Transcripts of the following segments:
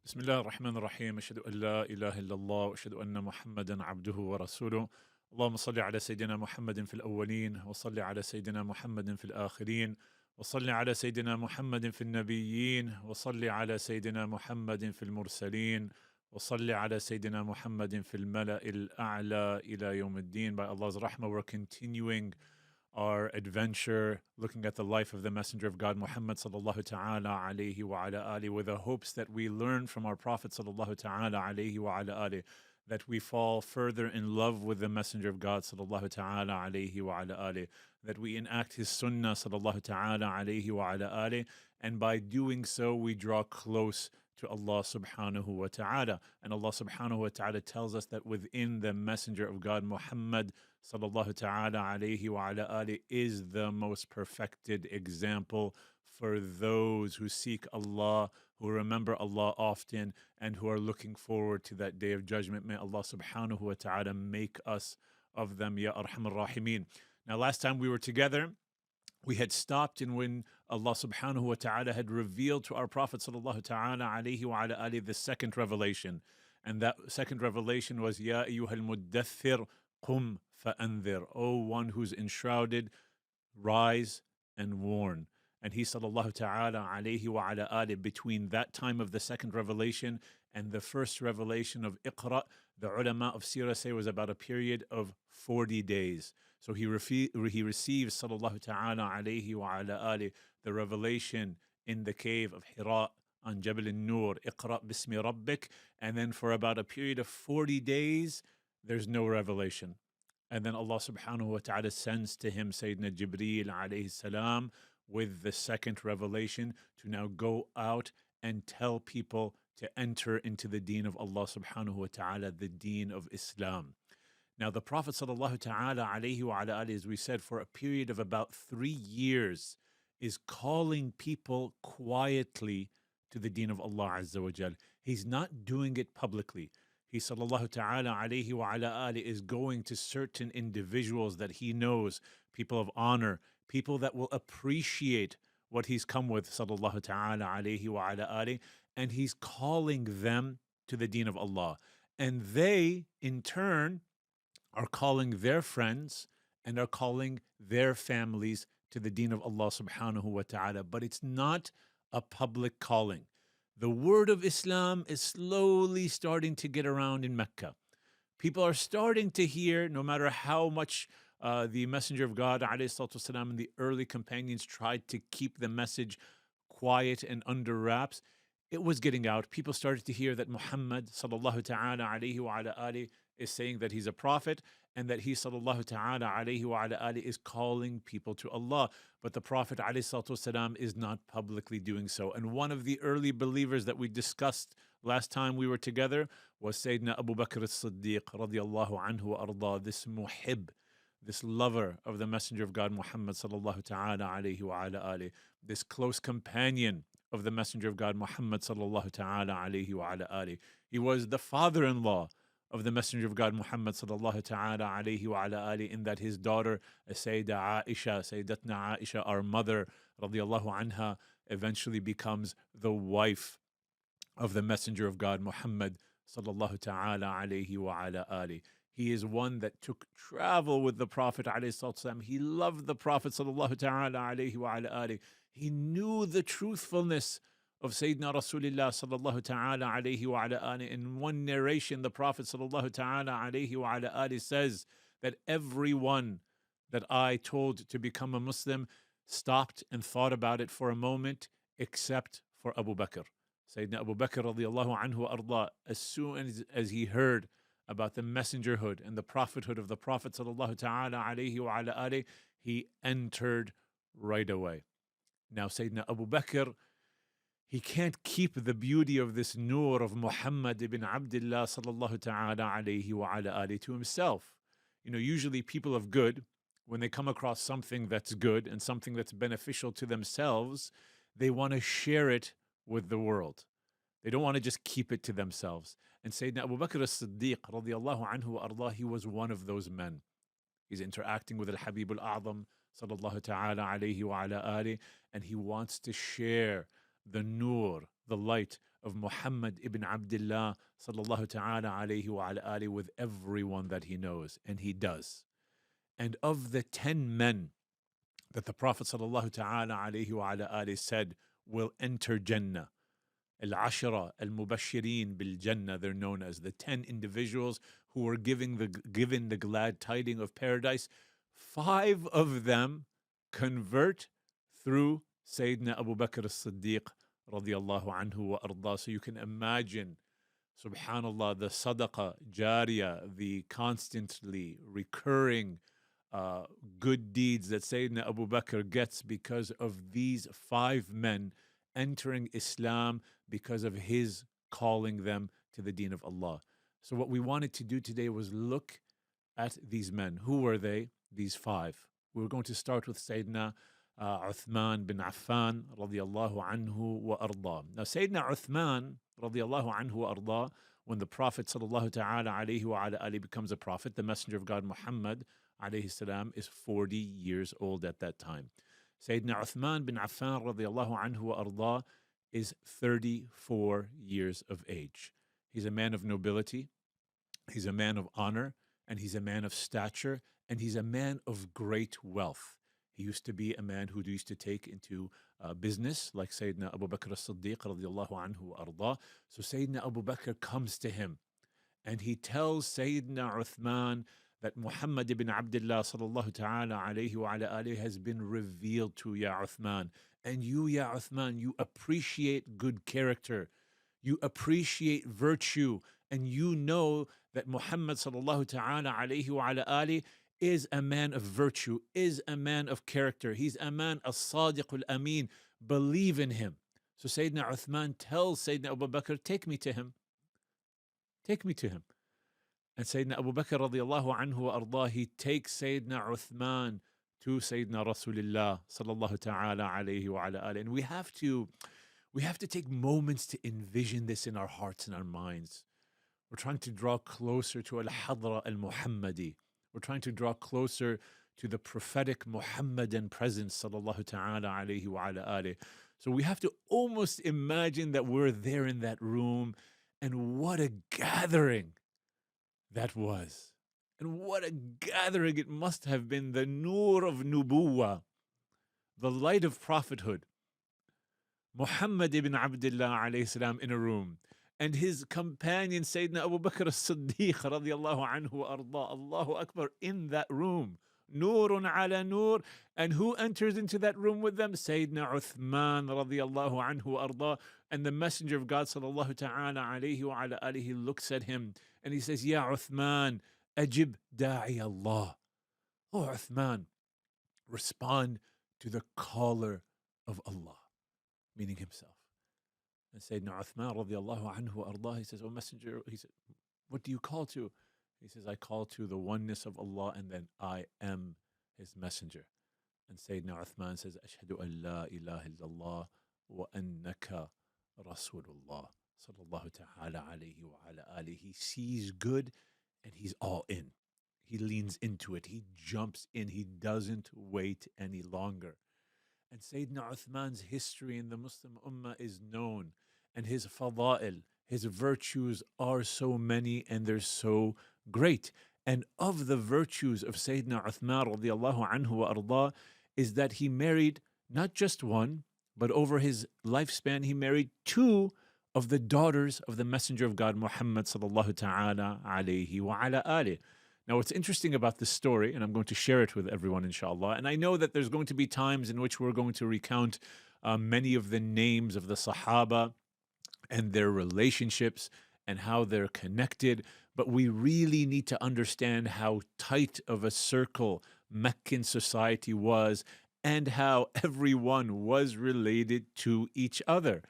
بسم الله الرحمن الرحيم أشهد أن لا إله إلا الله وأشهد أن محمدا عبده ورسوله اللهم صل على سيدنا محمد في الأولين وصل على سيدنا محمد في الآخرين وصل على سيدنا محمد في النبيين وصل على سيدنا محمد في المرسلين وصل على سيدنا محمد في الملأ الأعلى إلى يوم الدين. By Allah's rahmah, we're continuing our adventure looking at the life of the Messenger of God Muhammad sallallahu ta'ala alayhi wa ala alihi, with the hopes that we learn from our Prophet sallallahu ta'ala alayhi wa ala alihi, that we fall further in love with the Messenger of God sallallahu ta'ala alayhi wa ala alihi, that we enact his sunnah sallallahu ta'ala alayhi wa ala alihi, and by doing so we draw close to Allah subhanahu wa ta'ala. And Allah subhanahu wa ta'ala tells us that within the Messenger of God Muhammad sallallahu ta'ala alayhi wa ala alihi is the most perfected example for those who seek Allah, who remember Allah often, and who are looking forward to that day of judgment. May Allah subhanahu wa ta'ala make us of them, ya arhamar rahimeen. Now, last time we were together, we had stopped in when Allah subhanahu wa ta'ala had revealed to our Prophet sallallahu ta'ala alayhi wa ala alihi the second revelation. And that second revelation was, Ya ayyuhal muddathir qum fa'anzir. O one who's enshrouded, rise and warn. And he sallallahu ta'ala alayhi wa ala alihi, between that time of the second revelation and the first revelation of Iqra, the ulama of Seerah say was about a period of 40 days. So he receives sallallahu ta'ala alayhi wa ala alihi the revelation in the cave of Hira on Jabal al-Nur, Iqra bismi rabbik, and then for about a period of 40 days, there's no revelation. And then Allah subhanahu wa ta'ala sends to him Sayyidina Jibreel alayhi salam with the second revelation to now go out and tell people to enter into the deen of Allah subhanahu wa ta'ala, the deen of Islam. Now, the Prophet sallallahu ta'ala alayhi wa ala alihi, as we said, for a period of about 3 years, is calling people quietly to the deen of Allah Azza wa Jal. He's not doing it publicly. He sallallahu ta'ala alayhi wa ala alihi is going to certain individuals that he knows, people of honor, people that will appreciate what he's come with, sallallahu ta'ala alayhi wa ala alihi, and he's calling them to the deen of Allah. And they, in turn, are calling their friends and are calling their families to the deen of Allah subhanahu wa ta'ala. But it's not a public calling. The word of Islam is slowly starting to get around in Mecca. People are starting to hear, no matter how much the Messenger of God alayhi salatu wasalam, and the early companions tried to keep the message quiet and under wraps, it was getting out. People started to hear that Muhammad sallallahu ta'ala alayhi wa ala alihi is saying that he's a prophet, and that he sallallahu ta'ala alayhi wa ala alihi is calling people to Allah. But the Prophet alayhi salatu wasalam is not publicly doing so. And one of the early believers that we discussed last time we were together was Sayyidina Abu Bakr as-Siddiq radiyallahu anhu wa arda, this muhib, this lover of the Messenger of God Muhammad sallallahu ta'ala alayhi wa ala alihi, this close companion of the Messenger of God Muhammad sallallahu ta'ala alayhi wa ala alihi. He was the father-in-law of the Messenger of God Muhammad sallallahu ta'ala alayhi wa ala alihi, in that his daughter Sayyidatna Aisha, our mother radiyallahu anha, eventually becomes the wife of the Messenger of God Muhammad sallallahu ta'ala alayhi wa ala alihi. He is one that took travel with the Prophet alayhi salatu wasalam. He loved the Prophet sallallahu ta'ala alayhi wa ala alihi. He knew the truthfulness of Sayyidina Rasulullah sallallahu ta'ala alayhi wa ala alihi. In one narration, the Prophet sallallahu ta'ala alayhi wa ala alihi says that everyone that I told to become a Muslim stopped and thought about it for a moment, except for Abu Bakr. Sayyidina Abu Bakr radiyallahu anhu arda, as soon as he heard about the messengerhood and the prophethood of the Prophet sallallahu ta'ala alayhi wa ala alihi, he entered right away. Now, Sayyidina Abu Bakr, he can't keep the beauty of this nur of Muhammad ibn Abdullah sallallahu ta'ala alayhi wa ala alihi to himself. You know, usually people of good, when they come across something that's good and something that's beneficial to themselves, they want to share it with the world. They don't want to just keep it to themselves. And Sayyidina Abu Bakr as-Siddiq radiyallahu anhu wa ardah, he was one of those men. He's interacting with Al-Habib al-A'zam sallallahu ta'ala alayhi wa ala alihi, and he wants to share the nur, the light of Muhammad ibn Abdullah sallallahu ta'ala alayhi wa ala alihi with everyone that he knows, and he does. And of the 10 men that the Prophet sallallahu ta'ala alayhi wa ala alihi said will enter Jannah, Al-Ashara, Al-Mubashirin bil-Jannah, they're known as the 10 individuals who were given the glad tiding of paradise. 5 of them convert through Sayyidina Abu Bakr as-Siddiq radiyallahu anhu wa arda. So you can imagine, subhanallah, the sadaqah jariyah, the constantly recurring good deeds that Sayyidina Abu Bakr gets because of these 5 men entering Islam because of his calling them to the deen of Allah. So what we wanted to do today was look at these men. Who were they? These 5. We were going to start with Sayyidina Uthman bin Affan radiyallahu anhu wa arda. Now Sayyidina Uthman radiyallahu anhu wa arda, when the Prophet sallallahu ta'ala alayhi wa ala alihi becomes a prophet, the Messenger of God Muhammad alayhi salam is 40 years old at that time. Sayyidina Uthman bin Affan radiyallahu anhu wa arda is 34 years of age. He's a man of nobility, he's a man of honor, and he's a man of stature, and he's a man of great wealth. He used to be a man who used to take into business, like Sayyidina Abu Bakr as-Siddiq radiyallahu anhu wa arda. So Sayyidina Abu Bakr comes to him, and he tells Sayyidina Uthman that Muhammad ibn Abdullah sallallahu ta'ala alayhi wa ala alihi has been revealed to Ya Uthman. And you, Ya Uthman, you appreciate good character, you appreciate virtue, and you know that Muhammad sallallahu ta'ala alayhi wa ala alihi is a man of virtue, is a man of character. He's a man as-Sadiq al-Amin. Believe in him. So Sayyidina Uthman tells Sayyidina Abu Bakr, take me to him. Take me to him. And Sayyidina Abu Bakr radiyallahu anhu wa ardah, he takes Sayyidina Uthman to Sayyidina Rasulullah sallallahu ta'ala alayhi wa ala alihi. And we have to take moments to envision this in our hearts and our minds. We're trying to draw closer to Al-Hadra Al-Muhammadi. We're trying to draw closer to the prophetic Muhammadan presence sallallahu ta'ala alayhi wa ala alihi. So we have to almost imagine that we're there in that room, and what a gathering that was. And what a gathering it must have been. The nur of nubuwah, the light of prophethood. Muhammad ibn Abdullah alayhi salam in a room, and his companion Sayyidina Abu Bakr as-Siddiq radiyallahu anhu wa arda, Allahu Akbar, in that room. Nurun ala nur. And who enters into that room with them? Sayyidina Uthman radiyallahu anhu wa arda. And the Messenger of God sallallahu ta'ala alayhi wa ala alihi looks at him and he says, Ya Uthman, ajib da'i Allah. Oh Uthman, respond to the caller of Allah, meaning himself. And Sayyidina Uthman radiyallahu anhu wa arda, he says, oh Messenger, he said, what do you call to? He says, I call to the oneness of Allah, and then I am his messenger. And Sayyidina Uthman says, Ashhadu an la ilaha illallah wa annaka Rasulullah sallallahu ta'ala alayhi wa ala alihi. He sees good and he's all in. He leans into it. He jumps in. He doesn't wait any longer. And Sayyidina Uthman's history in the Muslim Ummah is known, and his fada'il, his virtues are so many and they're so great. And of the virtues of Sayyidina Uthman radiyallahu anhu wa arda is that he married not just one, but over his lifespan he married 2 of the daughters of the Messenger of God Muhammad sallallahu ta'ala alayhi wa ala alihi. Now what's interesting about this story, and I'm going to share it with everyone inshallah, and I know that there's going to be times in which we're going to recount many of the names of the Sahaba and their relationships and how they're connected, but we really need to understand how tight of a circle Meccan society was and how everyone was related to each other.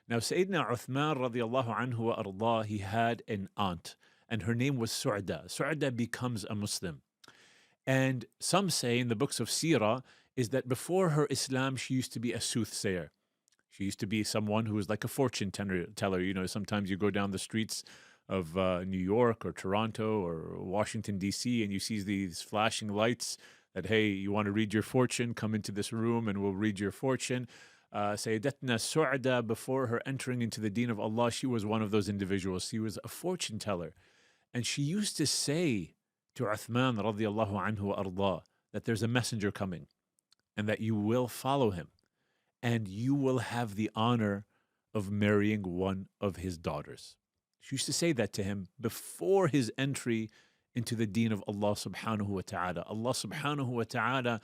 Now Sayyidina Uthman radiyallahu anhu wa arda, he had an aunt, and her name was Su'da. Su'da becomes a Muslim. And some say in the books of Seerah is that before her Islam, she used to be a soothsayer. She used to be someone who was like a fortune teller. You know, sometimes you go down the streets of New York or Toronto or Washington, D.C., and you see these flashing lights that, hey, you want to read your fortune, come into this room and we'll read your fortune. Sayyidatna Su'da, before her entering into the deen of Allah, she was one of those individuals. She was a fortune teller. And she used to say to Uthman radiallahu anhu wa arda, that there's a messenger coming and that you will follow him and you will have the honor of marrying one of his daughters. She used to say that to him before his entry into the deen of Allah subhanahu wa ta'ala. Allah subhanahu wa ta'ala,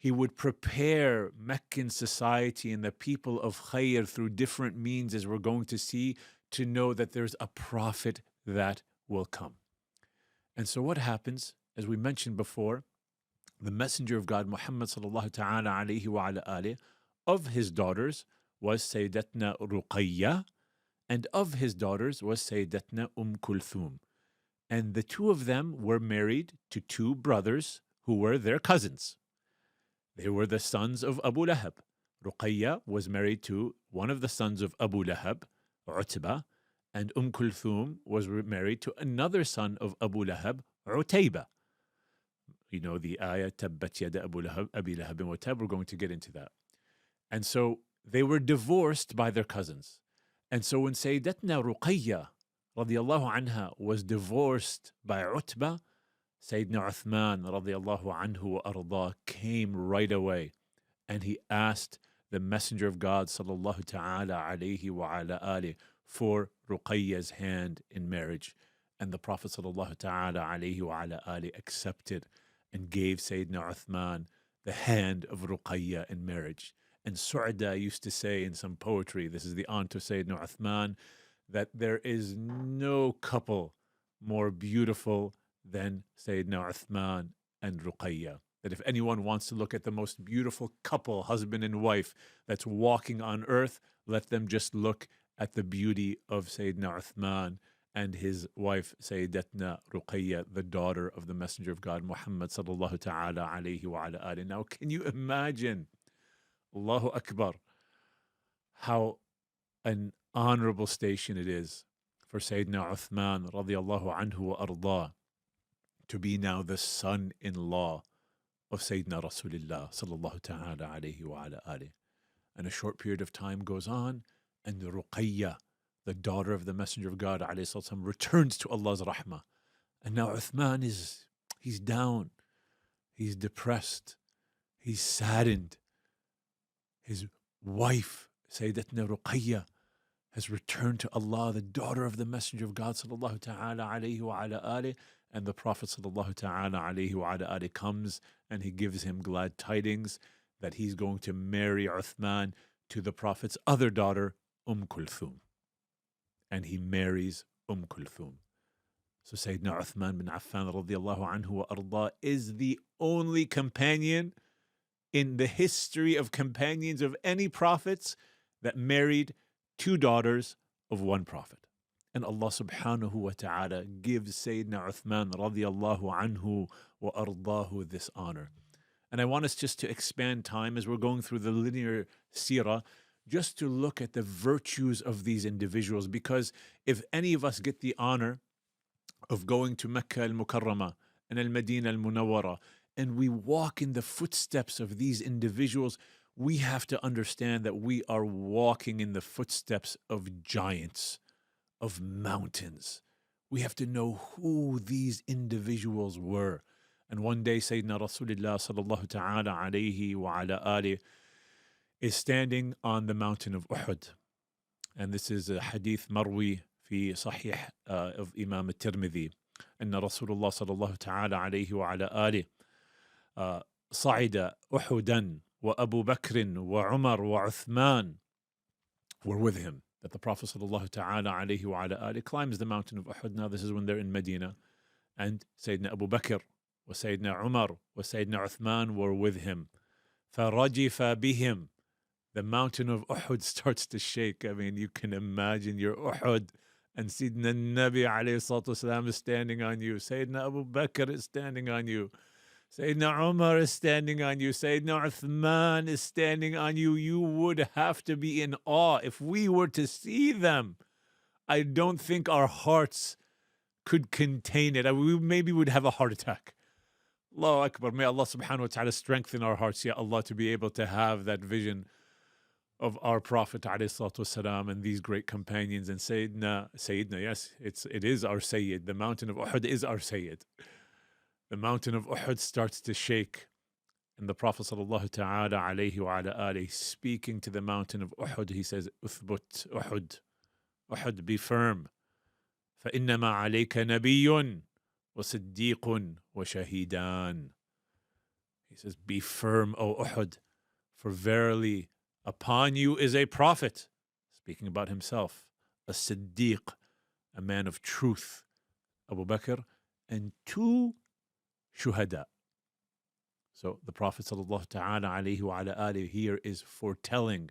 He would prepare Meccan society and the people of khayr through different means, as we're going to see, to know that there's a prophet that will come. And so what happens, as we mentioned before, the messenger of God, Muhammad sallallahu ta'ala alayhi wa ala alih, of his daughters was Sayyidatna Ruqayya, and of his daughters was Sayyidatna Kulthum. And the two of them were married to two brothers who were their cousins. They were the sons of Abu Lahab. Ruqayya was married to one of the sons of Abu Lahab, Utbah, and Kulthum was married to another son of Abu Lahab, Utaybah. You know the ayah, Tabbat yada Abi Lahab wa Tab. We're going to get into that. And so they were divorced by their cousins. And so when Sayyidatna Ruqayya radiallahu anha was divorced by Utbah, Sayyidina Uthman radiallahu anhu wa arda came right away, and he asked the Messenger of God sallallahu ta'ala alayhi wa ala ali for Ruqayya's hand in marriage. And the Prophet sallallahu ta'ala alayhi wa ala ali accepted and gave Sayyidina Uthman the hand of Ruqayya in marriage. And Su'da used to say in some poetry, this is the aunt of Sayyidina Uthman, that there is no couple more beautiful than Sayyidina Uthman and Ruqayya. That if anyone wants to look at the most beautiful couple, husband and wife, that's walking on earth, let them just look at the beauty of Sayyidina Uthman and his wife Sayyidatna Ruqayya, the daughter of the Messenger of God, Muhammad sallallahu ta'ala alayhi wa ala alihi. Now, can you imagine, Allahu Akbar, how an honorable station it is for Sayyidina Uthman radiallahu anhu wa arda to be now the son-in-law of Sayyidina Rasulullah sallallahu ta'ala alayhi wa ala alihi. And a short period of time goes on, and Ruqayya, the daughter of the Messenger of God alayhi sallam, returns to Allah's rahmah. And now Uthman he's down, he's depressed, he's saddened. His wife, Sayyidatna Ruqayya, has returned to Allah, the daughter of the Messenger of God sallallahu ta'ala alayhi wa ala alihi. And the Prophet sallallahu ta'ala alayhi wa ala alihi comes and he gives him glad tidings that he's going to marry Uthman to the Prophet's other daughter, Kulthum. And he marries Kulthum. So Sayyidina Uthman bin Affan radiallahu anhu wa arda is the only companion in the history of companions of any prophets that married two daughters of one prophet. And Allah subhanahu wa ta'ala gives Sayyidina Uthman radiallahu anhu wa ardahu this honor. And I want us just to expand time as we're going through the linear seerah, just to look at the virtues of these individuals. Because if any of us get the honor of going to Mecca al-Mukarramah and Al-Madina al-Munawwara, and we walk in the footsteps of these individuals, we have to understand that we are walking in the footsteps of giants, of mountains. We have to know who these individuals were. And one day Sayyidina Rasulullah sallallahu ta'ala alayhi wa ala alihi is standing on the mountain of Uhud. And this is a hadith marwi fi sahih of Imam al-Tirmidhi. Anna Rasulullah sallallahu ta'ala alayhi wa ala alihi صعد أحدا وأبو بكر وعمر وعثمان were with him. That the Prophet sallallahu ta'ala alayhi wa ala alihi climbs the mountain of Uhud. Now this is when they're in Medina. And Sayyidina Abu Bakr wa Sayyidina Umar wa Sayyidina Uthman were with him. فَرَجِفَ بِهِمْ. The mountain of Uhud starts to shake. I mean, you can imagine your Uhud, and Sayyidina Nabi alayhi salatu wasalam is standing on you. Sayyidina Abu Bakr is standing on you. Sayyidina Umar is standing on you. Sayyidina Uthman is standing on you. You would have to be in awe. If we were to see them, I don't think our hearts could contain it. We maybe would have a heart attack. Allahu Akbar. May Allah subhanahu wa ta'ala strengthen our hearts, Ya Allah, to be able to have that vision. of our Prophet ﷺ and these great companions, and Sayyidina, yes, it is our Sayyid. The mountain of Uhud is our Sayyid. The mountain of Uhud starts to shake, and the Prophet ﷺ speaking to the mountain of Uhud, he says, Uthbut Uhud, Uhud, be firm. فإنما عليك نبي وصديق وشهيدان. He says, be firm, O Uhud, for verily upon you is a prophet, speaking about himself, a Siddiq, a man of truth, Abu Bakr, and two shuhada. So the Prophet ﷺ here is foretelling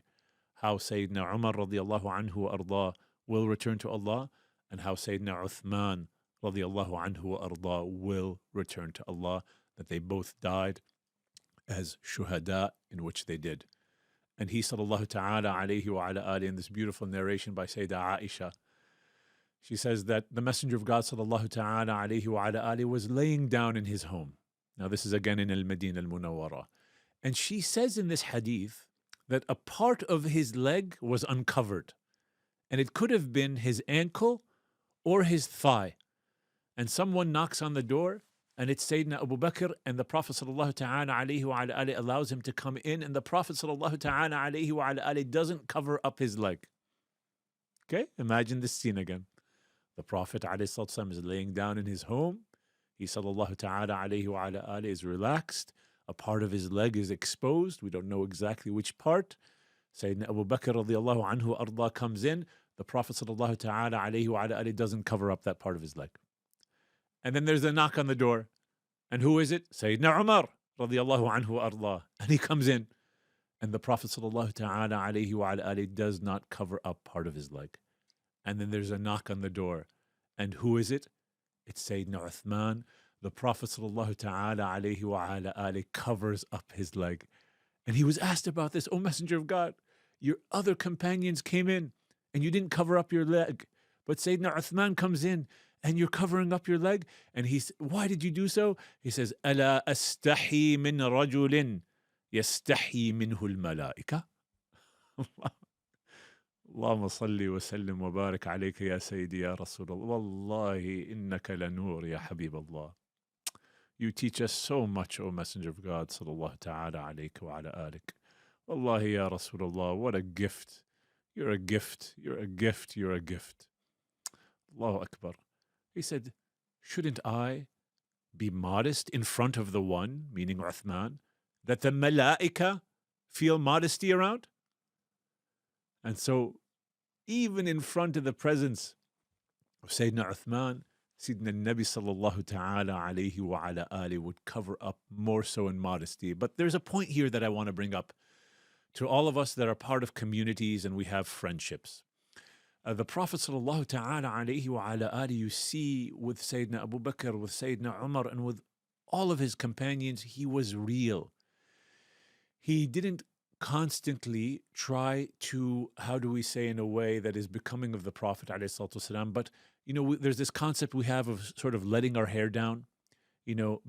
how Sayyidina Umar radiallahu anhu arda will return to Allah, and how Sayyidina Uthman radiallahu anhu arda will return to Allah, that they both died as shuhada, in which they did. And he sallallahu ta'ala alayhi wa ala alihi, in this beautiful narration by Sayyidah Aisha, she says that the Messenger of God sallallahu ta'ala alayhi wa ala alihi was laying down in his home. Now this is again in Al-Madina al-Munawwara. And she says in this hadith that a part of his leg was uncovered. And it could have been his ankle or his thigh. And someone knocks on the door, and it's Sayyidina Abu Bakr, and the Prophet sallallahu ta'ala alayhi wa ala alihi allows him to come in, and the Prophet sallallahu ta'ala alayhi wa ala alihi doesn't cover up his leg. Okay, imagine this scene again. The Prophet alayhi salatu is laying down in his home. He sallallahu ta'ala alayhi wa ala alihi is relaxed. A part of his leg is exposed. We don't know exactly which part. Sayyidina Abu Bakr radiallahu anhu arda comes in. The Prophet sallallahu ta'ala alayhi wa ala alihi doesn't cover up that part of his leg. And then there's a knock on the door. And who is it? Sayyidina Umar radiallahu anhu arda. And he comes in. And the Prophet sallallahu ta'ala alayhi wa ala alihi does not cover up part of his leg. And then there's a knock on the door. And who is it? It's Sayyidina Uthman. The Prophet sallallahu ta'ala alayhi wa ala alihi covers up his leg. And he was asked about this, O Messenger of God, your other companions came in and you didn't cover up your leg. But Sayyidina Uthman comes in and you're covering up your leg. And why did you do so? He says, أَلَا أَسْتَحِي مِنْ رَجُلٍ يَسْتَحِي مِنْهُ الْمَلَائِكَةِ. اللهم صل وسلم وبارك عليك يا سيدي يا رسول الله. والله إنك لنور يا حبيب الله. You teach us so much, O Messenger of God, sallallahu ta'ala alayka wa ala alik. Wallahi ya Rasulullah, what a gift. You're a gift, you're a gift, you're a gift. Allahu Akbar. He said, shouldn't I be modest in front of the one, meaning Uthman, that the malaika feel modesty around? And so, even in front of the presence of Sayyidina Uthman, Sayyidina Nabi sallallahu ta'ala alayhi wa ala alihi would cover up more so in modesty. But there's a point here that I want to bring up to all of us that are part of communities and we have friendships. The Prophet sallallahu ta'ala alayhi wa ala alihi, you see with Sayyidina Abu Bakr, with Sayyidina Umar, and with all of his companions, he was real. He didn't constantly try to, how do we say in a way that is becoming of the Prophet ﷺ, but there's this concept we have of sort of letting our hair down,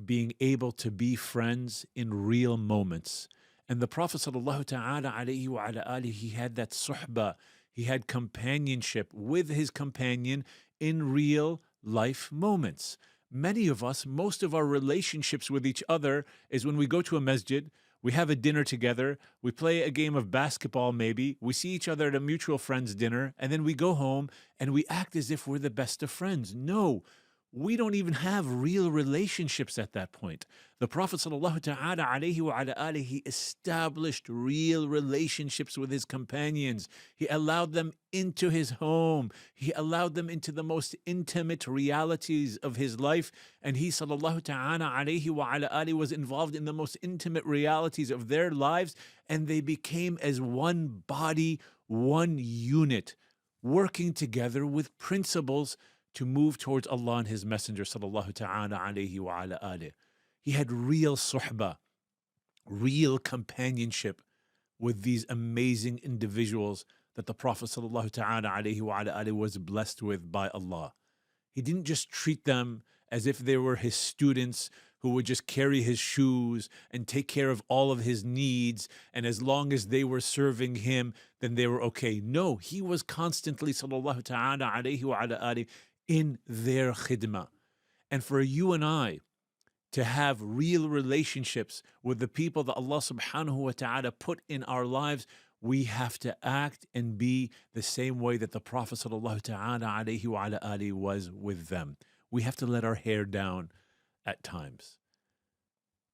being able to be friends in real moments. And the Prophet ﷺ, he had that suhbah, he had companionship with his companion in real life moments. Many of us, most of our relationships with each other is when we go to a masjid, we have a dinner together, we play a game of basketball maybe, we see each other at a mutual friend's dinner, and then we go home and we act as if we're the best of friends. No, we don't even have real relationships at that point. The Prophet ﷺ, he established real relationships with his companions. He allowed them into his home. He allowed them into the most intimate realities of his life. And he ﷺ was involved in the most intimate realities of their lives. And they became as one body, one unit, working together with principles to move towards Allah and His Messenger sallallahu ta'ala alayhi wa ala alihi. He had real suhbah, real companionship with these amazing individuals that the Prophet sallallahu ta'ala alayhi wa ala alihi was blessed with by Allah. He didn't just treat them as if they were his students who would just carry his shoes and take care of all of his needs. And as long as they were serving him, then they were okay. No, he was constantly, sallallahu ta'ala alayhi wa ala alihi, in their khidmah. And for you and I to have real relationships with the people that Allah subhanahu wa ta'ala put in our lives, we have to act and be the same way that the Prophet sallallahu ta'ala alayhi wa ala alihi was with them. We have to let our hair down at times.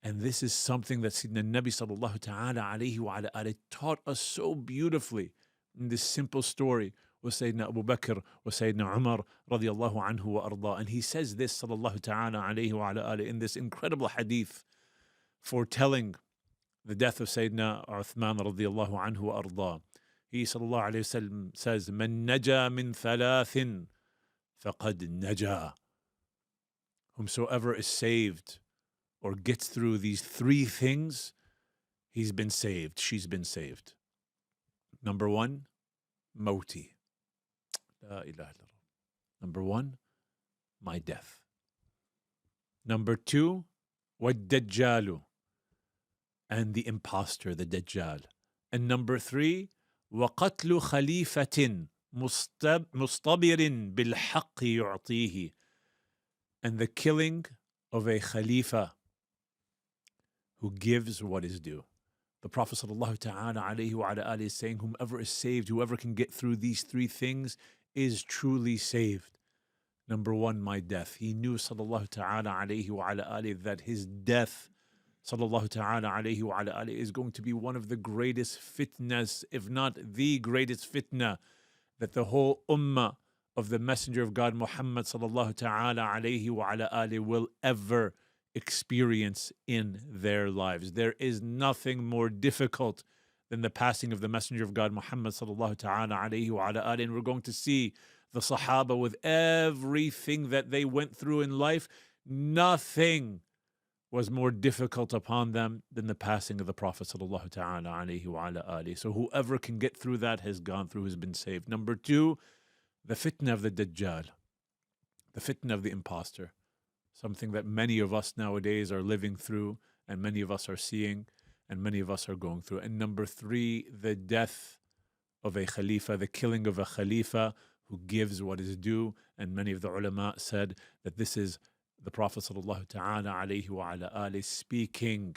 And this is something that Sayyidina Nabi sallallahu ta'ala alayhi wa ala alihi taught us so beautifully in this simple story with Sayyidina Abu Bakr, with Sayyidina Umar radiyallahu anhu wa arda. And he says this sallallahu ta'ala alayhi wa ala alihi in this incredible hadith foretelling the death of Sayyidina Uthman radiyallahu anhu wa arda. He sallallahu alayhi wa sallam says, "Man naja min thalathin faqad naja." Whomsoever is saved or gets through these three things, he's been saved, she's been saved. Number one, mawti. La ilaha illallah. Number one, my death. Number two, wad-dajjalu, and the impostor, the Dajjal. And number three, وَقَتْلُ خَلِيفَةٍ مُسْتَبِرٍ بِالْحَقِّ يُعْطِيهِ, and the killing of a Khalifa who gives what is due. The Prophet sallallahu ta'ala alayhi wa ala alihi is saying, whomever is saved, whoever can get through these three things is truly saved. Number one, my death. He knew sallallahu ta'ala alayhi wa ala alihi that his death sallallahu ta'ala alayhi wa ala alihi is going to be one of the greatest fitnas, if not the greatest fitna, that the whole ummah of the Messenger of God Muhammad sallallahu ta'ala alayhi wa ala alihi will ever experience in their lives. There is nothing more difficult than the passing of the Messenger of God Muhammad sallallahu ta'ala alayhi wa ala alihi. And we're going to see the Sahaba with everything that they went through in life. Nothing was more difficult upon them than the passing of the Prophet sallallahu ta'ala alayhi wa ala alihi. So whoever can get through that has gone through, has been saved. Number two, the fitna of the Dajjal, the fitna of the impostor, something that many of us nowadays are living through, and many of us are seeing, and many of us are going through. And number three, the death of a Khalifa, the killing of a Khalifa who gives what is due. And many of the ulama said that this is the Prophet sallallahu ta'ala alayhi wa ala alihi speaking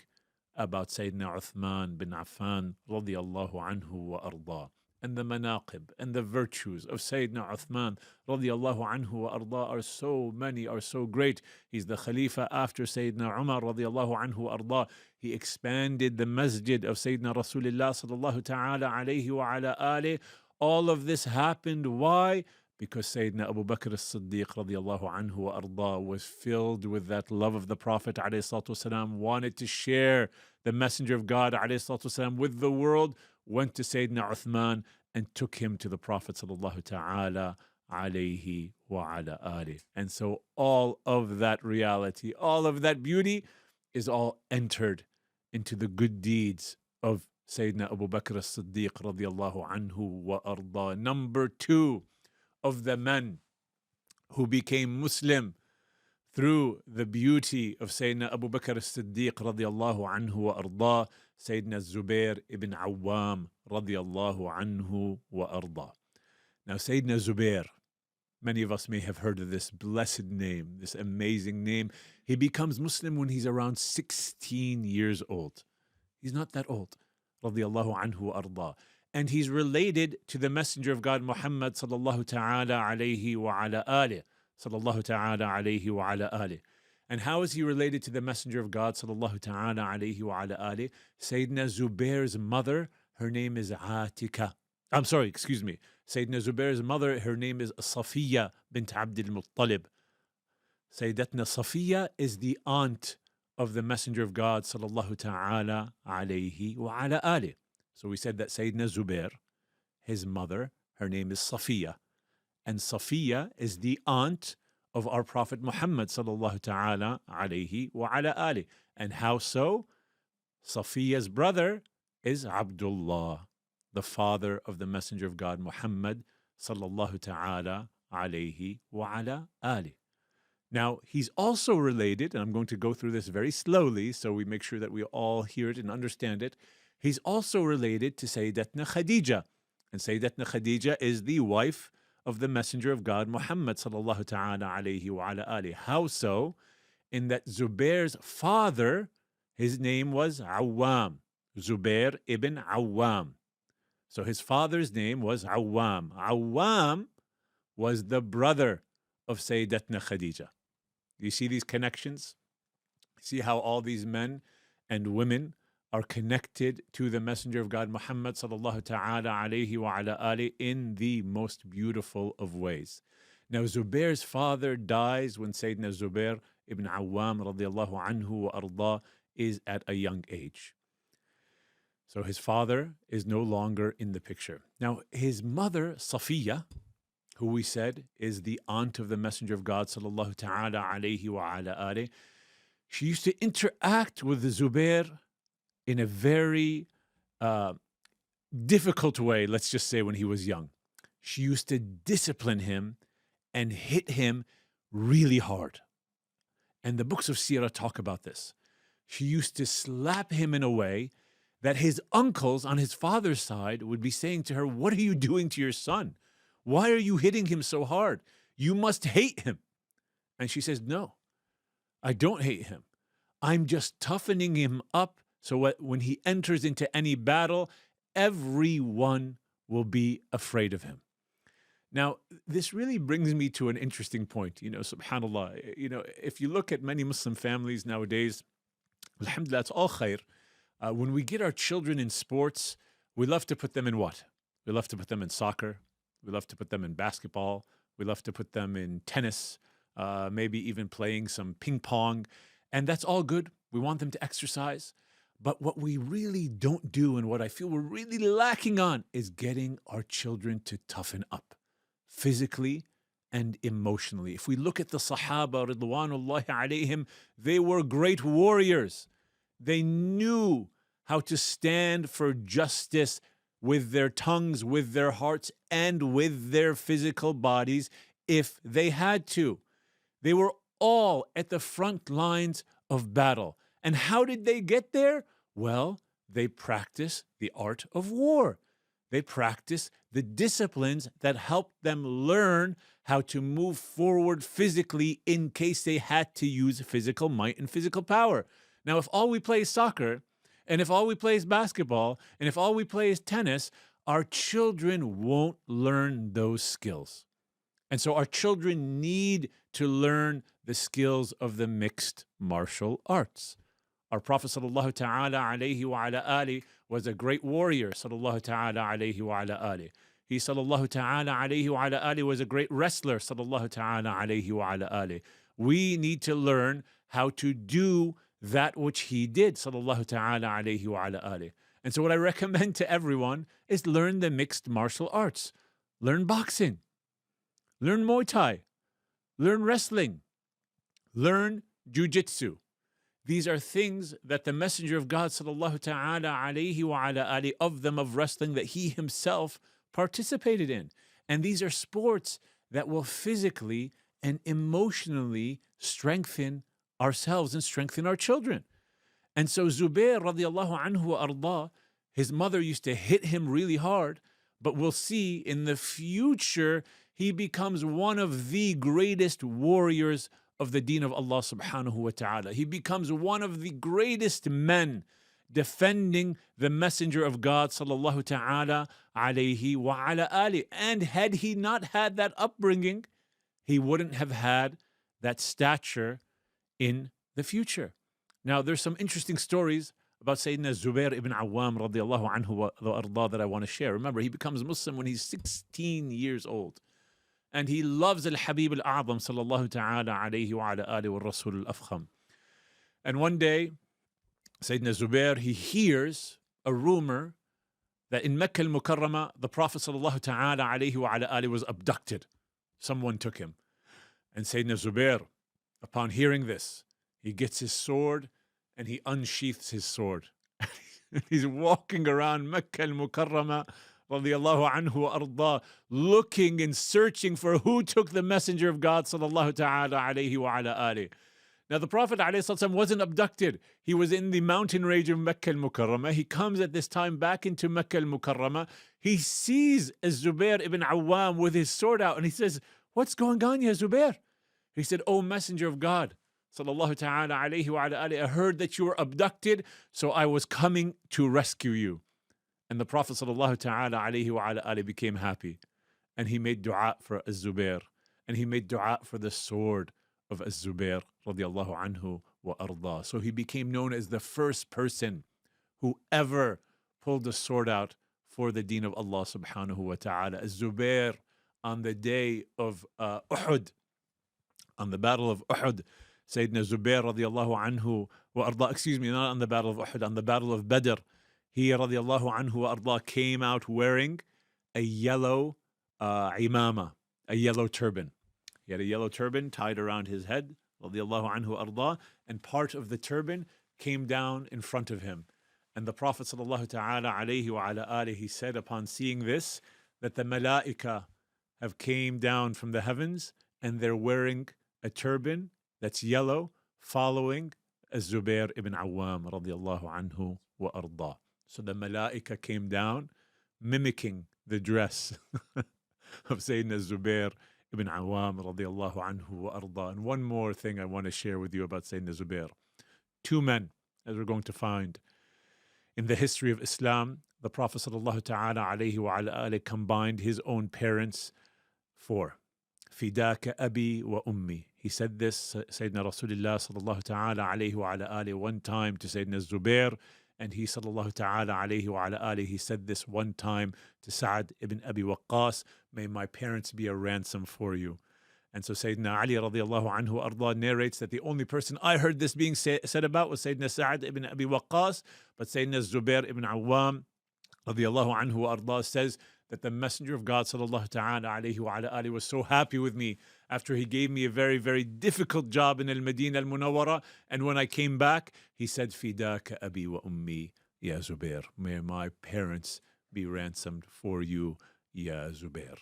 about Sayyidina Uthman bin Affan radiyallahu anhu wa arda, and the manaqib and the virtues of Sayyidina Uthman radiyallahu anhu wa arda are so many, are so great. He's the Khalifa after Sayyidina Umar radiyallahu anhu wa arda. He expanded the masjid of Sayyidina Rasulullah sallallahu ta'ala alayhi wa ala alihi. All of this happened. Why? Because Sayyidina Abu Bakr as-Siddiq radiyallahu anhu wa arda was filled with that love of the Prophet alayhi salatu wasalam, wanted to share the Messenger of God alayhi salatu wasalam with the world, went to Sayyidina Uthman and took him to the Prophet sallallahu ta'ala alayhi wa ala alihi. And so all of that reality, all of that beauty is all entered into the good deeds of Sayyidina Abu Bakr as-Siddiq radiyallahu anhu wa arda. Number two of the men who became Muslim through the beauty of Sayyidina Abu Bakr as-Siddiq radiyallahu anhu wa arda, Sayyidina Zubair ibn Awwam radiyallahu anhu wa arda. Now Sayyidina Zubair, many of us may have heard of this blessed name, this amazing name. He becomes Muslim when he's around 16 years old. He's not that old, radiyallahu anhu wa arda. And he's related to the Messenger of God Muhammad sallallahu ta'ala alayhi wa ala alihi, sallallahu ta'ala alayhi wa ala alihi. And how is he related to the Messenger of God sallallahu ta'ala alayhi wa ala alihi? Sayyidina Zubair's mother, her name is Atika. Sayyidina Zubair's mother, her name is Safiya bint Abdul Muttalib. Sayyidatna Safiya is the aunt of the Messenger of God sallallahu ta'ala alayhi wa ala alihi. So we said that Sayyidina Zubair, his mother, her name is Safiya. And Safiya is the aunt of our Prophet Muhammad sallallahu ta'ala alayhi wa ala alihi. And how so? Safiya's brother is Abdullah, the father of the Messenger of God Muhammad sallallahu ta'ala alayhi wa ala alihi. Now, he's also related, and I'm going to go through this very slowly so we make sure that we all hear it and understand it. He's also related to Sayyidatna Khadija. And Sayyidatna Khadija is the wife of the Messenger of God, Muhammad sallallahu ta'ala alayhi wa ala alihi. How so? In that Zubair's father, his name was Awwam. Zubair ibn Awwam. So his father's name was Awwam. Awwam was the brother of Sayyidatna Khadija. You see these connections? See how all these men and women are connected to the Messenger of God, Muhammad sallallahu ta'ala alayhi wa ala alihi, in the most beautiful of ways. Now, Zubair's father dies when Sayyidina Zubair ibn Awwam radiallahu anhu wa arda is at a young age. So his father is no longer in the picture. Now, his mother, Safiya, who we said is the aunt of the Messenger of God sallallahu ta'ala alayhi wa ala alihi, she used to interact with the Zubair in a very difficult way, let's just say when he was young. She used to discipline him and hit him really hard. And the books of Seerah talk about this. She used to slap him in a way that his uncles on his father's side would be saying to her, "What are you doing to your son? Why are you hitting him so hard? You must hate him." And she says, "No, I don't hate him. I'm just toughening him up so when he enters into any battle, everyone will be afraid of him." Now, this really brings me to an interesting point. Subhanallah, if you look at many Muslim families nowadays, alhamdulillah, it's all khair. When we get our children in sports, we love to put them in what? We love to put them in soccer. We love to put them in basketball. We love to put them in tennis, maybe even playing some ping pong. And that's all good. We want them to exercise. But what we really don't do, and what I feel we're really lacking on, is getting our children to toughen up physically and emotionally. If we look at the Sahaba, ridwanullahi alayhim, they were great warriors. They knew how to stand for justice with their tongues, with their hearts, and with their physical bodies if they had to. They were all at the front lines of battle. And how did they get there? Well, they practiced the art of war. They practiced the disciplines that helped them learn how to move forward physically in case they had to use physical might and physical power. Now, if all we play is soccer, and if all we play is basketball, and if all we play is tennis, our children won't learn those skills. And so our children need to learn the skills of the mixed martial arts. Our Prophet sallallahu ta'ala alayhi wa ala alihi was a great warrior, sallallahu ta'ala alayhi wa ala alihi. He sallallahu ta'ala alayhi wa ala alihi was a great wrestler, sallallahu ta'ala alayhi wa ala alihi. We need to learn how to do that which he did, sallallahu ta'ala alayhi wa ala alihi. And so what I recommend to everyone is learn the mixed martial arts. Learn boxing. Learn Muay Thai. Learn wrestling. Learn jiu-jitsu. These are things that the Messenger of God sallallahu ta'ala alayhi wa ala alihi, of them of wrestling, that he himself participated in. And these are sports that will physically and emotionally strengthen ourselves and strengthen our children. And so Zubair radiallahu anhu wa arda, his mother used to hit him really hard, but we'll see in the future he becomes one of the greatest warriors of the deen of Allah subhanahu wa ta'ala. He becomes one of the greatest men defending the Messenger of God sallallahu ta'ala alayhi wa ala ali. And had he not had that upbringing, he wouldn't have had that stature in the future. Now, there's some interesting stories about Sayyidina Zubair ibn Awwam radiallahu anhu wa arda that I want to share. Remember, he becomes Muslim when he's 16 years old. And he loves Al-Habib Al-A'zam sallallahu ta'ala alayhi wa ala alihi wa Rasul Al-Afkham. And one day, Sayyidina Zubair, he hears a rumor that in Mecca al-Mukarramah, the Prophet sallallahu ta'ala alayhi wa ala alihi was abducted. Someone took him. And Sayyidina Zubair, upon hearing this, he gets his sword and he unsheaths his sword. He's walking around Mecca al-Mukarramah radiallahu anhu wa arda, looking and searching for who took the messenger of God sallallahu ta'ala alayhi wa ala alihi. Now the Prophet ﷺ wasn't abducted. He was in the mountain range of Mecca al-Mukarramah. He comes at this time back into Mecca al-Mukarramah. He sees Zubair ibn Awwam with his sword out and he says, "What's going on, ya Zubair?" He said, "Oh Messenger of God, sallallahu ta'ala alayhi wa ala alihi, I heard that you were abducted, so I was coming to rescue you." And the Prophet sallallahu ta'ala alayhi wa ala alihi became happy. And he made dua for Az-Zubair. And he made dua for the sword of Az-Zubair radiallahu anhu wa arda. So he became known as the first person who ever pulled the sword out for the deen of Allah subhanahu wa ta'ala. Az-Zubair, on the day of Uhud, on the battle of Uhud, Sayyidina Zubair radiallahu anhu wa arda, excuse me, not on the battle of Uhud, on the battle of Badr, he radiallahu anhu wa arda came out wearing a yellow imama, a yellow turban. He had a yellow turban tied around his head, radiallahu anhu arda, and part of the turban came down in front of him. And the Prophet sallallahu ta'ala alayhi wa ala alihi, he said upon seeing this, that the malaika have came down from the heavens and they're wearing a turban that's yellow, following Az-Zubair ibn Awwam radiallahu anhu wa arda. So the malaika came down, mimicking the dress of Sayyidina Zubair ibn Awwam radiallahu anhu wa arda. And one more thing I want to share with you about Sayyidina Zubair. Two men, as we're going to find in the history of Islam, the Prophet sallallahu ta'ala alayhi wa ala alihi combined his own parents for Fidaka abi wa ummi. He said this, Sayyidina Rasulullah sallallahu ta'ala alayhi wa ala alihi, one time to Sayyidina Zubair, and he sallallahu ta'ala alayhi wa ala alihi, he said this one time to Saad ibn Abi Waqqas, "May my parents be a ransom for you." And so Sayyidina Ali radiallahu anhu arda narrates that the only person I heard this being said about was Sayyidina Saad ibn Abi Waqqas, but Sayyidina Zubair ibn Awwam radiallahu anhu arda says that the Messenger of God sallallahu ta'ala alayhi wa ala alihi was so happy with me after he gave me a very, very difficult job in Al-Madina al-Munawwara, and when I came back, he said, "Fidaka abi wa ummi, ya Zubair." May my parents be ransomed for you, ya Zubair.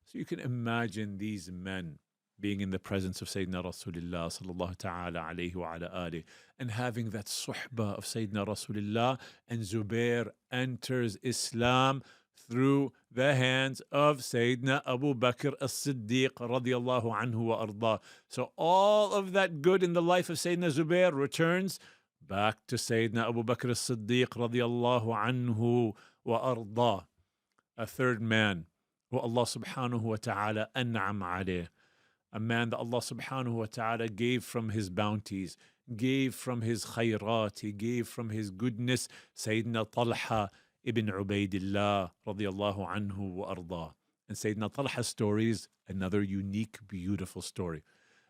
So you can imagine these men being in the presence of Sayyidina Rasulullah sallallahu ta'ala alayhi wa ala alihi, and having that suhbah of Sayyidina Rasulullah, and Zubair enters Islam through the hands of Sayyidina Abu Bakr Al-Siddiq radiallahu anhu wa arda. So all of that good in the life of Sayyidina Zubair returns back to Sayyidina Abu Bakr Al-Siddiq radiallahu anhu wa arda. A third man who Allah subhanahu wa ta'ala an'am alayh, a man that Allah subhanahu wa ta'ala gave from his bounties, gave from his khayrat, he gave from his goodness, Sayyidina Talha ibn Udaid'illah radiallahu anhu wa arda. And Sayyidina Talha's story is another unique, beautiful story.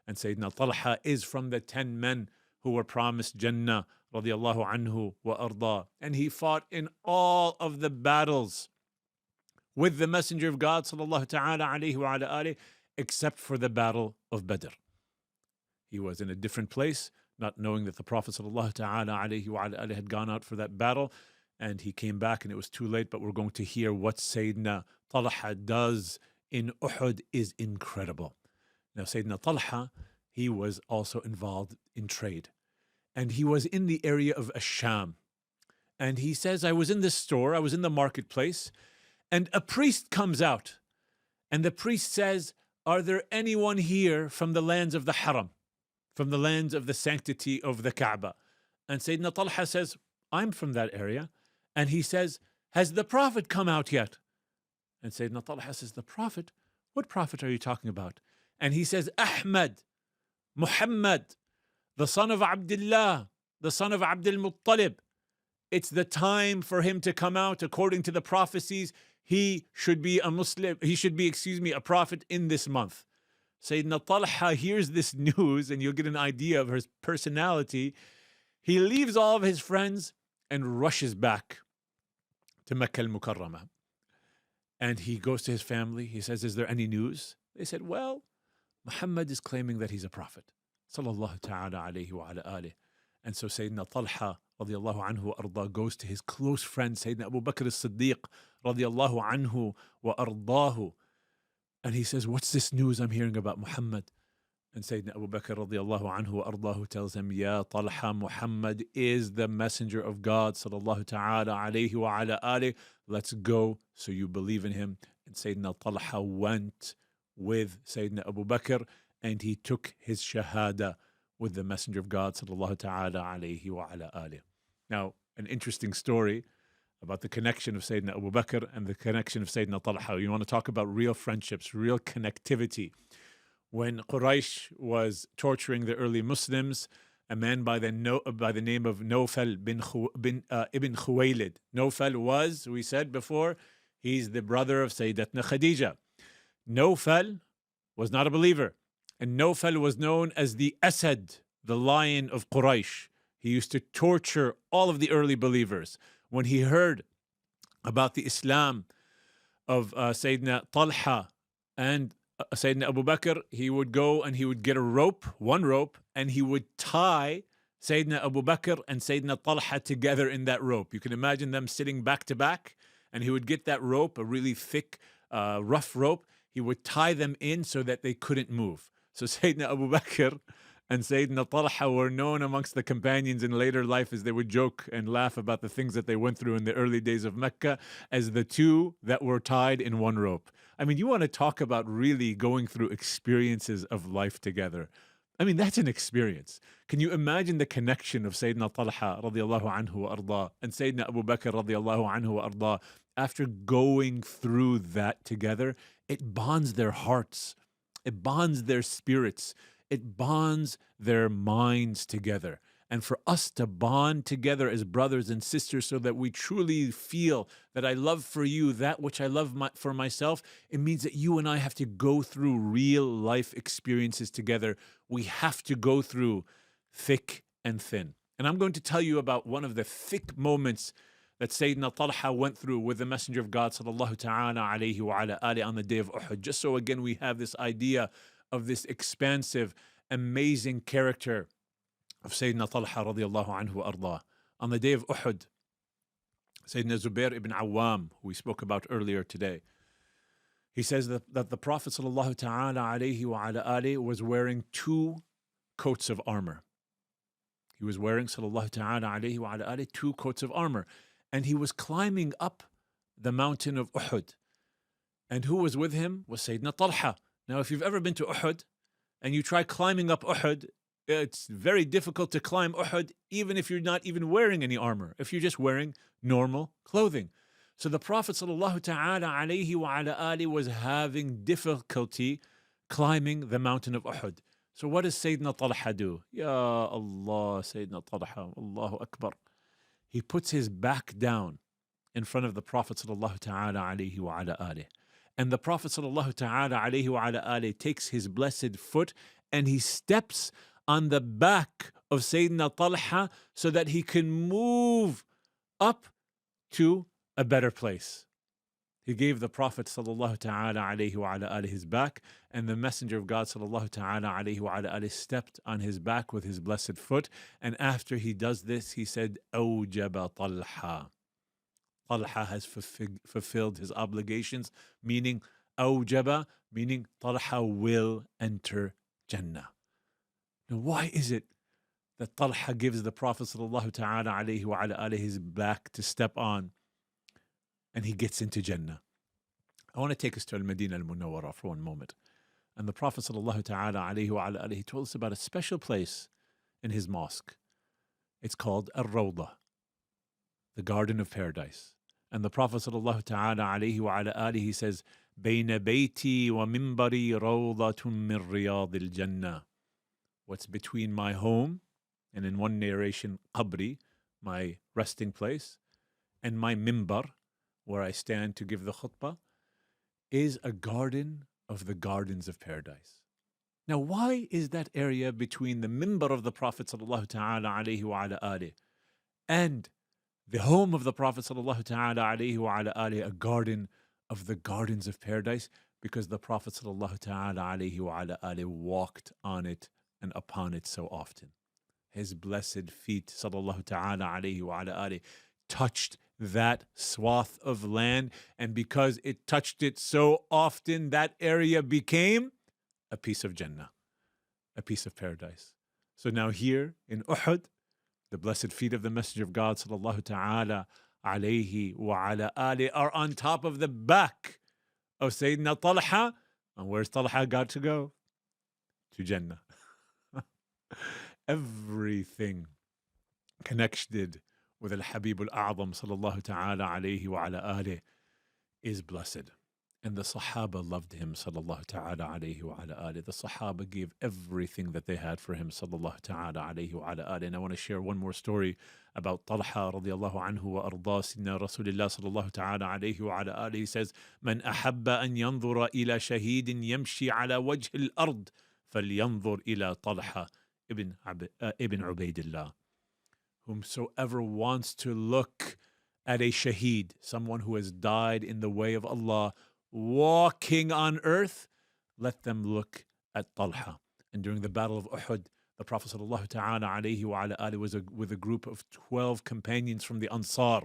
And Sayyidina Talha is from the 10 men who were promised Jannah radiallahu anhu wa arda. And he fought in all of the battles with the Messenger of God sallallahu ta'ala alayhi wa ala alihi, except for the battle of Badr. He was in a different place, not knowing that the Prophet sallallahu ta'ala alayhi wa ala alihi had gone out for that battle, and he came back and it was too late. But we're going to hear what Sayyidina Talha does in Uhud is incredible. Now Sayyidina Talha, he was also involved in trade, and he was in the area of Asham. And he says, I was in this store, I was in the marketplace, and a priest comes out, and the priest says, "Are there anyone here from the lands of the Haram, from the lands of the sanctity of the Kaaba?" And Sayyidina Talha says, "I'm from that area." And he says, "Has the Prophet come out yet?" And Sayyidina Talha says, "The Prophet? What Prophet are you talking about?" And he says, "Ahmad, Muhammad, the son of Abdullah, the son of Abdul Muttalib. It's the time for him to come out. According to the prophecies, he should be a Muslim, he should be, a prophet in this month." Sayyidina Talha hears this news, and you'll get an idea of his personality. He leaves all of his friends and rushes back to Mecca al-Mukarramah. And he goes to his family. He says, "Is there any news?" They said, "Well, Muhammad is claiming that he's a prophet." Sallallahu ta'ala alayhi wa ala alihi. And so Sayyidina Talha radiallahu anhu wa arda goes to his close friend Sayyidina Abu Bakr as-Siddiq radiallahu anhu wa ardahu, and he says, what's this news I'm hearing about Muhammad? And Sayyidina Abu Bakr radiallahu anhu wa ardahu tells him, Ya Talha, Muhammad is the messenger of God sallallahu ta'ala alayhi wa ala alihi. Let's go so you believe in him. And Sayyidina Talha went with Sayyidina Abu Bakr and he took his shahada with the messenger of God sallallahu ta'ala alayhi wa ala alihi. Now, an interesting story about the connection of Sayyidina Abu Bakr and the connection of Sayyidina Talha. You want to talk about real friendships, real connectivity. When Quraysh was torturing the early Muslims, a man by the name of Nawfal ibn Khuwaylid. Nawfal was, we said before, he's the brother of Sayyidatna Khadija. Nawfal was not a believer. And Nawfal was known as the Asad, the lion of Quraysh. He used to torture all of the early believers. When he heard about the Islam of Sayyidina Talha and Sayyidina Abu Bakr, he would go and he would get a rope, one rope, and he would tie Sayyidina Abu Bakr and Sayyidina Talha together in that rope. You can imagine them sitting back to back, and he would get that rope, a really thick, rough rope. He would tie them in so that they couldn't move. So Sayyidina Abu Bakr and Sayyidina Talha were known amongst the companions in later life, as they would joke and laugh about the things that they went through in the early days of Mecca, as the two that were tied in one rope. I mean, you want to talk about really going through experiences of life together. I mean, that's an experience. Can you imagine the connection of Sayyidina Talha radiallahu anhu wa arda and Sayyidina Abu Bakr radiallahu anhu wa arda? After going through that together, it bonds their hearts. It bonds their spirits. It bonds their minds together. And for us to bond together as brothers and sisters so that we truly feel that I love for you that which I love for myself, it means that you and I have to go through real life experiences together. We have to go through thick and thin. And I'm going to tell you about one of the thick moments that Sayyidina Talha went through with the Messenger of God sallallahu ta'ala alayhi wa ala alihi on the day of Uhud. Just so again we have this idea of this expansive, amazing character of Sayyidina Talha radiallahu anhu wa arda. On the day of Uhud, Sayyidina Zubair ibn Awwam, who we spoke about earlier today, he says that the Prophet sallallahu ta'ala alayhi wa ala alihi was wearing two coats of armor. He was wearing sallallahu ta'ala alayhi wa ala alihi two coats of armor. And he was climbing up the mountain of Uhud. And who was with him was Sayyidina Talha. Now, if you've ever been to Uhud and you try climbing up Uhud, it's very difficult to climb Uhud, even if you're not even wearing any armor, if you're just wearing normal clothing. So the Prophet sallallahu ta'ala alayhi wa ala alihi was having difficulty climbing the mountain of Uhud. So what does Sayyidina Talha do? Ya Allah, Sayyidina Talha, Allahu Akbar. He puts his back down in front of the Prophet sallallahu ta'ala alayhi wa ala alihi. And the Prophet sallallahu ta'ala alayhi wa ala alihi takes his blessed foot and he steps on the back of Sayyidina Talha so that he can move up to a better place. He gave the Prophet sallallahu ta'ala alayhi wa ala alihi his back, and the Messenger of God sallallahu ta'ala alayhi wa ala alihi stepped on his back with his blessed foot. And after he does this, he said, Awjaba Talha. Talha has fulfilled his obligations, meaning Awjaba, meaning Talha will enter Jannah. Now, why is it that Talha gives the Prophet sallallahu ta'ala alayhi wa ala alihi his back to step on, and he gets into Jannah? I want to take us to Al-Madina al-Munawwara for one moment. And the Prophet sallallahu ta'ala alayhi wa ala alihi told us about a special place in his mosque. It's called Ar-Rawdah, the Garden of Paradise. And the Prophet sallallahu ta'ala alayhi wa ala alihi says, Bayna bayti wa mimbari rawdatun min riyadil Jannah. What's between my home, and in one narration, qabri, my resting place, and my mimbar, where I stand to give the khutbah, is a garden of the gardens of paradise. Now, why is that area between the mimbar of the Prophet sallallahu ta'ala alayhi wa ala alihi and the home of the Prophet sallallahu ta'ala alayhi wa ala alihi a garden of the gardens of paradise? Because the Prophet sallallahu ta'ala alayhi wa ala alihi walked on it and upon it so often. his blessed feet, sallallahu ta'ala alayhi wa ala alihi, touched that swath of land. And because it touched it so often, that area became a piece of Jannah, a piece of paradise. So now here in Uhud, the blessed feet of the Messenger of God, sallallahu ta'ala alayhi wa ala alihi, are on top of the back of Sayyidina Talha. And where's Talha got to go? To Jannah. Everything connected with Al-Habib Al-A'zam sallallahu ta'ala alayhi wa ala alihi is blessed. And the Sahaba loved him sallallahu ta'ala alayhi wa ala alihi. The Sahaba gave everything that they had for him sallallahu ta'ala alayhi wa ala alihi. And I want to share one more story about Talha radiyallahu anhu wa arda. Sidna Rasulullah sallallahu ta'ala alayhi wa ala alihi. He says, "Man ahabba an yanzura ila shahidin yamshi ala wajh al-ard, falyanzur ila Talha ibn Udaid'illah." Whomsoever wants to look at a shaheed, someone who has died in the way of Allah, walking on earth, let them look at Talha. And during the Battle of Uhud, the Prophet sallallahu ta'ala alayhi wa ala alihi was with a group of 12 companions from the Ansar,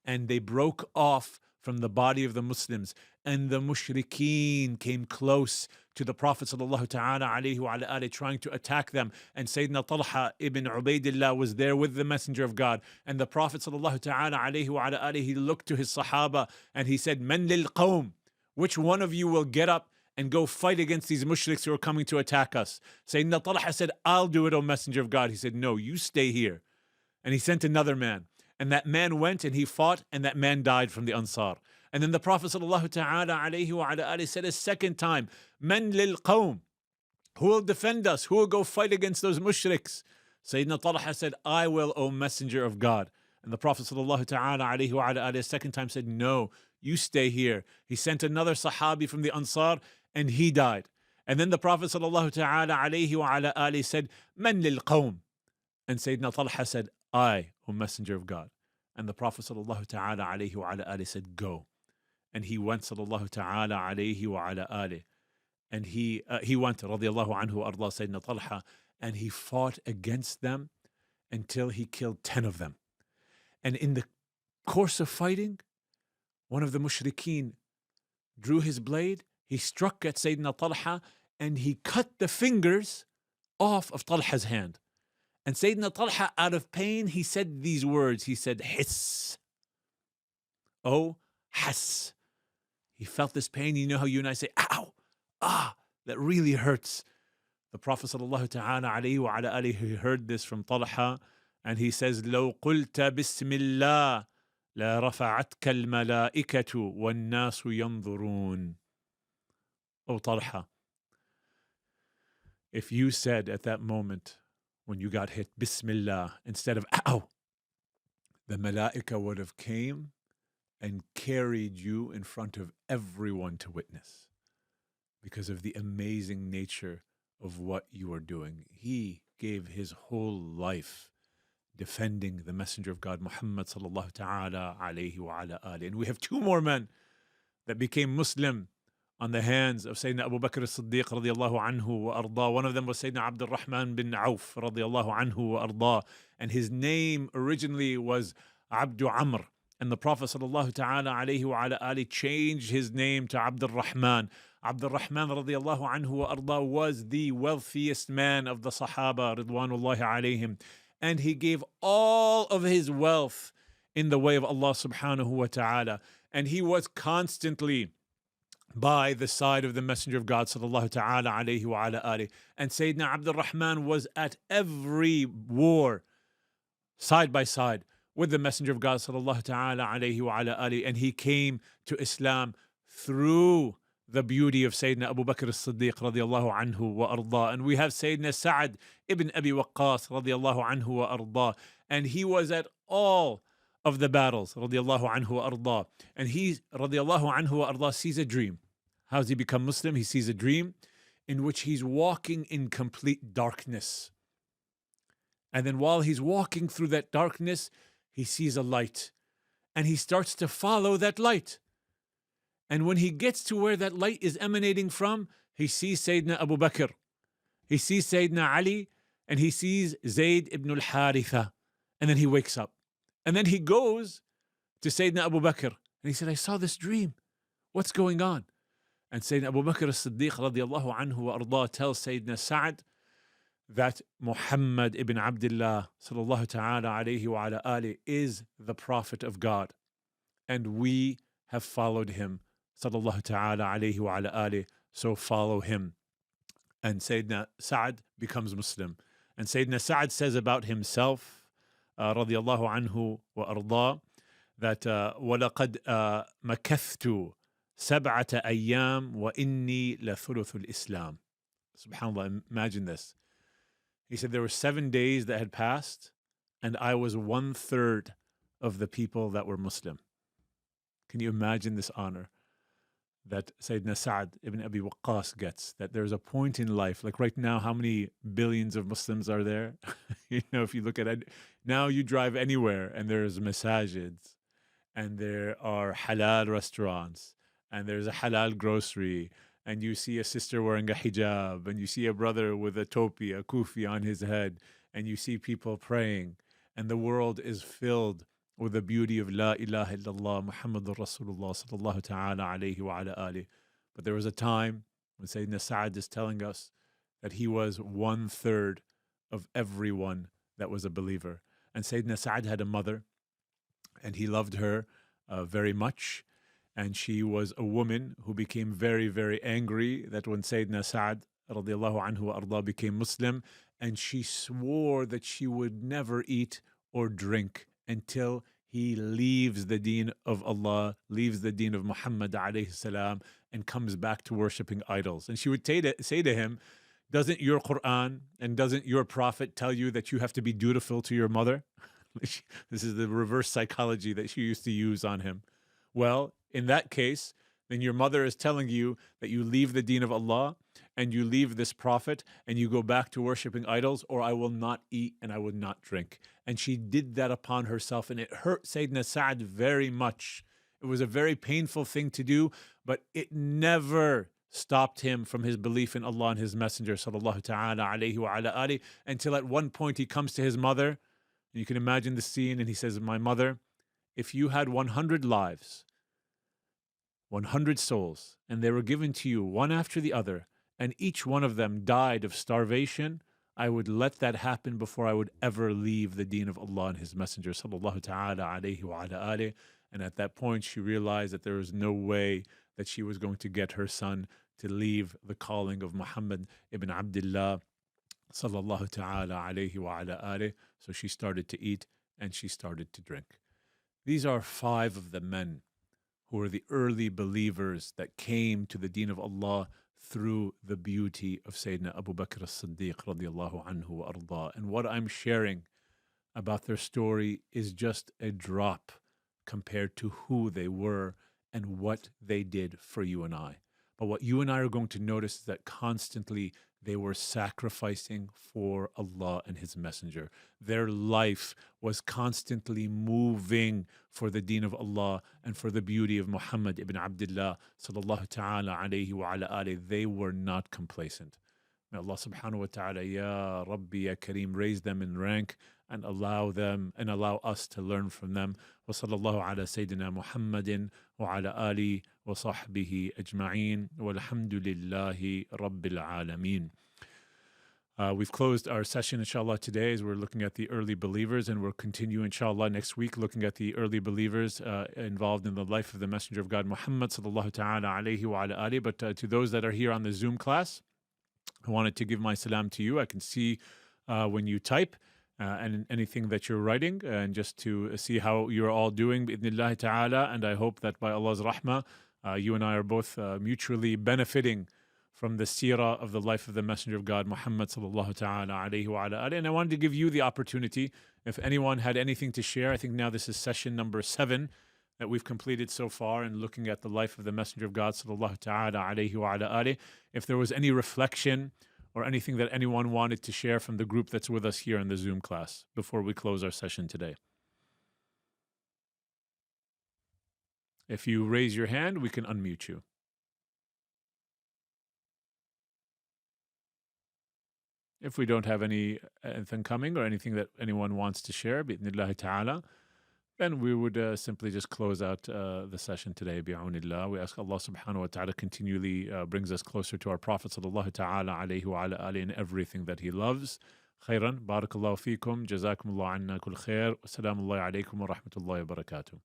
and they broke off from the body of the Muslims, and the mushrikeen came close to the Prophet sallallahu ta'ala alayhi wa ala alihi, trying to attack them. And Sayyidina Talha ibn Ubaidillah was there with the Messenger of God. And the Prophet sallallahu ta'ala alayhi wa ala alihi, he looked to his Sahaba and he said, "Man lil qawm?" Which one of you will get up and go fight against these mushriks who are coming to attack us? Sayyidina Talha said, "I'll do it, O Messenger of God." He said, "No, you stay here." And he sent another man. And that man went and he fought, and that man died from the Ansar. And then the Prophet sallallahu ta'ala alayhi wa ala alihi said a second time, "Man lil qawm?" Who will defend us? Who will go fight against those mushriks? Sayyidina Talha said, "I will, O Messenger of God." And the Prophet sallallahu ta'ala alayhi wa ala alihi a second time said, "No, you stay here." He sent another Sahabi from the Ansar, and he died. And then the Prophet sallallahu ta'ala alayhi wa ala alihi said, "Man lil qawm?" And Sayyidina Talha said, "I, O Messenger of God." And the Prophet sallallahu ta'ala alayhi wa ala alihi said, "Go." And he went sallallahu ta'ala alayhi wa ala alihi. And he went radiyallahu anhu arda Sayyidina Talha, and he fought against them until he killed 10 of them. And in the course of fighting, one of the mushrikeen drew his blade, he struck at Sayyidina Talha, and he cut the fingers off of Talha's hand. And Sayyidina Talha, out of pain, he said these words. He said, "Hiss." Oh, has. He felt this pain. You know how you and I say, "Ow, that really hurts." The Prophet sallallahu ta'ala alayhi wa ala alihi, he heard this from Talha, and he says, "لو قلت بسم الله لرفعتك الملائكة والناس ينظرون." Oh Talha, if you said at that moment when you got hit, Bismillah, instead of "ow," the malaika would have came and carried you in front of everyone to witness, because of the amazing nature of what you are doing. He gave his whole life defending the Messenger of God, Muhammad sallallahu ta'ala alayhi wa ala alihi. And we have 2 more men that became Muslim on the hands of Sayyidina Abu Bakr As-Siddiq radiyallahu anhu wa arda. One of them was Sayyidina Abdur-Rahman bin Auf radiyallahu anhu wa arda. And his name originally was Abdu-Amr. And the Prophet sallallahu ta'ala alayhi wa ala alihi changed his name to Abdur-Rahman. Abdur-Rahman radiyallahu anhu wa arda was the wealthiest man of the Sahaba ridwanullahi alayhim. And he gave all of his wealth in the way of Allah subhanahu wa ta'ala. And he was constantly by the side of the Messenger of God sallallahu ta'ala alayhi wa ala alihi. And Sayyidina Abdur-Rahman was at every war side by side with the Messenger of God sallallahu ta'ala alayhi wa ala alihi. And he came to Islam through the beauty of Sayyidina Abu Bakr As-Siddiq radiyallahu anhu wa arda. And we have Sayyidina Saad ibn Abi Waqqas radiyallahu anhu wa arda. And he was at all of the battles radiyallahu anhu wa arda. And he radiyallahu anhu wa arda sees a dream. How does he become Muslim? He sees a dream in which he's walking in complete darkness. And then while he's walking through that darkness, he sees a light. And he starts to follow that light. And when he gets to where that light is emanating from, he sees Sayyidina Abu Bakr. He sees Sayyidina Ali, and he sees Zayd ibn al-Haritha, and then he wakes up. And then he goes to Sayyidina Abu Bakr, and he said, I saw this dream. What's going on? And Sayyidina Abu Bakr as-Siddiq radiallahu anhu wa ardah tells Sayyidina Saad that Muhammad ibn Abdullah sallallahu ta'ala alayhi wa ala ali is the Prophet of God. And we have followed him sallallahu ta'ala alayhi wa ala ali, so follow him. And Sayyidina Saad becomes Muslim. And Sayyidina Saad says about himself, radiallahu anhu wa ardah, that وَلَقَدْ مَكَثْتُ سَبْعَةَ أَيَّامٍ وَإِنِّي لَثُلُثُ الْإِسْلَامِ. SubhanAllah, imagine this. He said there were 7 days that had passed, and I was 1/3 of the people that were Muslim. Can you imagine this honor that Sayyidina Saad ibn Abi Waqqas gets? That there's a point in life, like right now, how many billions of Muslims are there? If you look at it, now you drive anywhere and there's masajids, and there are halal restaurants, and there's a halal grocery, and you see a sister wearing a hijab, and you see a brother with a topi, a kufi on his head, and you see people praying, and the world is filled with the beauty of La ilaha illallah Muhammadur Rasulullah sallallahu ta'ala alayhi wa ala ali. But there was a time when Sayyidina Sa'ad is telling us that he was 1/3 of everyone that was a believer. And Sayyidina Sa'ad had a mother, and he loved her very much. And she was a woman who became very, very angry that when Sayyidina Sa'ad radiallahu anhu wa ardah became Muslim, and she swore that she would never eat or drink until he leaves the deen of Allah, leaves the deen of Muhammad alayhi salam, and comes back to worshipping idols. And she would say to him, doesn't your Quran and doesn't your Prophet tell you that you have to be dutiful to your mother? This is the reverse psychology that she used to use on him. Well, in that case, then your mother is telling you that you leave the deen of Allah and you leave this prophet and you go back to worshipping idols, or I will not eat and I will not drink. And she did that upon herself, and it hurt Sayyidina Sa'ad very much. It was a very painful thing to do, but it never stopped him from his belief in Allah and his messenger sallallahu ta'ala alayhi wa ala ali, until at one point he comes to his mother, and you can imagine the scene, and he says, my mother, if you had 100 lives, 100 souls, and they were given to you one after the other, and each one of them died of starvation, I would let that happen before I would ever leave the deen of Allah and his messenger sallallahu ta'ala alayhi wa ala ali. And at that point she realized that there was no way that she was going to get her son to leave the calling of Muhammad ibn Abdullah sallallahu ta'ala alayhi wa ala ali. So she started to eat and she started to drink. These are 5 of the men who were the early believers that came to the deen of Allah through the beauty of Sayyidina Abu Bakr as-Siddiq radiallahu anhu wa ardah. And what I'm sharing about their story is just a drop compared to who they were and what they did for you and I. But what you and I are going to notice is that constantly they were sacrificing for Allah and His Messenger. Their life was constantly moving for the deen of Allah and for the beauty of Muhammad ibn Abdullah sallallahu ta'ala alayhi wa ala alihi. They were not complacent. May Allah subhanahu wa ta'ala, Ya Rabbi, Ya Kareem, raise them in rank and allow them and allow us to learn from them. Wa sallallahu ala Sayyidina Muhammadin wa ala ali wa sahbihi ajma'een walhamdulillahi rabbil alameen. We've closed our session, inshallah, today as we're looking at the early believers, and we'll continue, inshallah, next week looking at the early believers involved in the life of the Messenger of God, Muhammad sallallahu ta'ala alayhi wa ala alihi. But to those that are here on the Zoom class, I wanted to give my salam to you. I can see when you type and anything that you're writing, and just to see how you're all doing, bi'idhnillahi ta'ala. And I hope that by Allah's rahmah, you and I are both mutually benefiting from the seerah of the life of the Messenger of God, Muhammad sallallahu ta'ala alayhi wa ala alihi. And I wanted to give you the opportunity, if anyone had anything to share. I think now this is session number 7 that we've completed so far in looking at the life of the Messenger of God sallallahu ta'ala alayhi wa ala alihi. If there was any reflection or anything that anyone wanted to share from the group that's with us here in the Zoom class before we close our session today. If you raise your hand, we can unmute you. If we don't have anything coming or anything that anyone wants to share, bi'idhnillahi ta'ala, then we would simply just close out the session today, bi'awnillah. We ask Allah subhanahu wa ta'ala continually brings us closer to our Prophet sallallahu ta'ala alayhi wa ala alihi in everything that he loves. Khairan, barakallahu feekum, jazakumullah anna kul khair, assalamu alaykum wa rahmatullahi wa barakatuh.